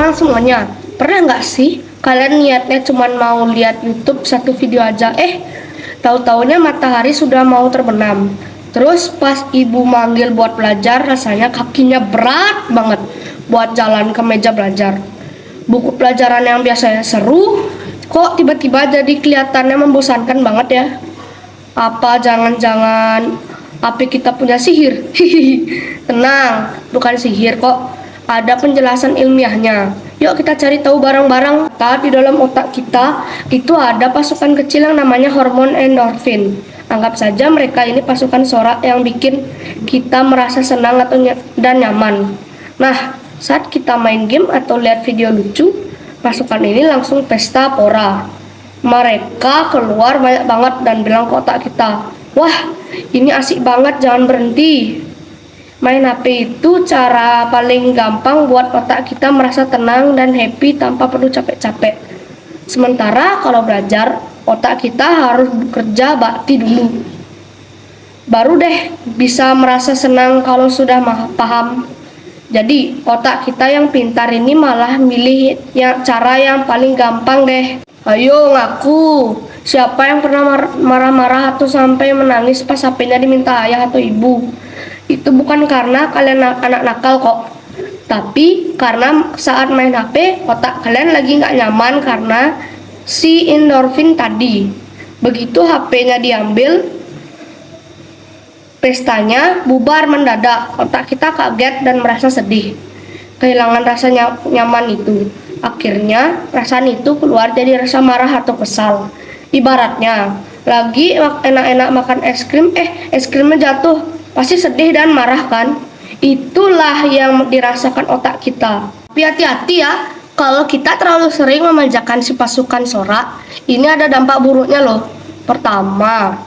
tenang semuanya. Pernah nggak sih kalian niatnya cuma mau lihat YouTube satu video aja, tahu-taunya matahari sudah mau terbenam. Terus pas ibu manggil buat belajar, rasanya kakinya berat banget buat jalan ke meja belajar. Buku pelajaran yang biasanya seru, kok tiba-tiba jadi kelihatannya membosankan banget ya? Apa jangan-jangan HP kita punya sihir? Tenang, bukan sihir kok. Ada penjelasan ilmiahnya. Yuk kita cari tahu bareng-bareng. Di dalam otak kita itu ada pasukan kecil yang namanya hormon endorfin. Anggap saja mereka ini pasukan sorak yang bikin kita merasa senang dan nyaman. Nah, saat kita main game atau lihat video lucu, pasukan ini langsung pesta pora. Mereka keluar banyak banget dan bilang ke otak kita, wah ini asik banget, jangan berhenti. Main HP itu cara paling gampang buat otak kita merasa tenang dan happy tanpa perlu capek-capek. Sementara kalau belajar, otak kita harus bekerja bakti dulu. Baru deh bisa merasa senang kalau sudah paham. Jadi otak kita yang pintar ini malah milih cara yang paling gampang deh. Ayo ngaku, siapa yang pernah marah-marah atau sampai menangis pas HP-nya diminta ayah atau ibu? Itu bukan karena kalian anak nakal kok, tapi karena saat main HP otak kalian lagi nggak nyaman karena si endorfin tadi. Begitu HP-nya diambil, pestanya bubar mendadak. Otak kita kaget dan merasa sedih, kehilangan rasa nyaman itu. Akhirnya perasaan itu keluar jadi rasa marah atau kesal. Ibaratnya lagi enak-enak makan es krim, es krimnya jatuh, pasti sedih dan marah kan? Itulah yang dirasakan otak kita. Tapi hati-hati ya, kalau kita terlalu sering memanjakan si pasukan sorak, ini ada dampak buruknya loh. Pertama,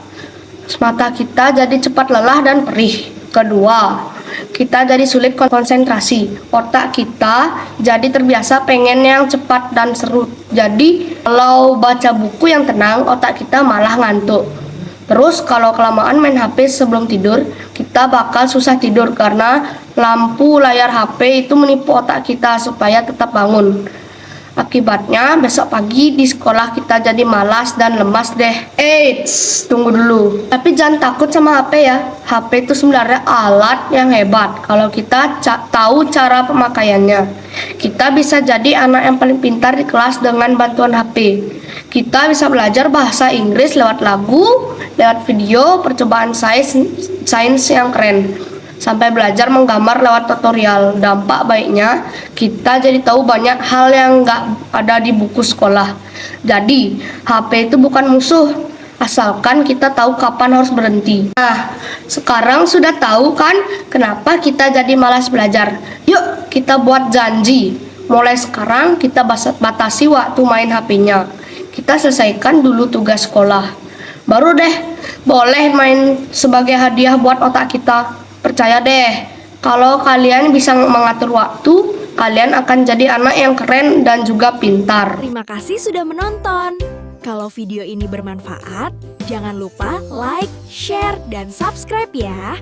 mata kita jadi cepat lelah dan perih. Kedua, kita jadi sulit konsentrasi. Otak kita jadi terbiasa pengen yang cepat dan seru. Jadi kalau baca buku yang tenang, otak kita malah ngantuk. Terus kalau kelamaan main HP sebelum tidur, kita bakal susah tidur karena lampu layar HP itu menipu otak kita supaya tetap bangun. Akibatnya besok pagi di sekolah kita jadi malas dan lemas deh. Eits, tunggu dulu. Tapi jangan takut sama HP ya. HP itu sebenarnya alat yang hebat kalau kita tahu cara pemakaiannya. Kita bisa jadi anak yang paling pintar di kelas dengan bantuan HP. Kita bisa belajar bahasa Inggris lewat lagu, lewat video, percobaan sains yang keren, sampai belajar menggambar lewat tutorial. Dampak baiknya, kita jadi tahu banyak hal yang nggak ada di buku sekolah. Jadi, HP itu bukan musuh, asalkan kita tahu kapan harus berhenti. Nah, sekarang sudah tahu kan kenapa kita jadi malas belajar? Yuk, kita buat janji. Mulai sekarang kita batasi waktu main HP-nya. Kita selesaikan dulu tugas sekolah. Baru deh, boleh main sebagai hadiah buat otak kita. Percaya deh, kalau kalian bisa mengatur waktu, kalian akan jadi anak yang keren dan juga pintar. Terima kasih sudah menonton. Kalau video ini bermanfaat, jangan lupa like, share, dan subscribe ya.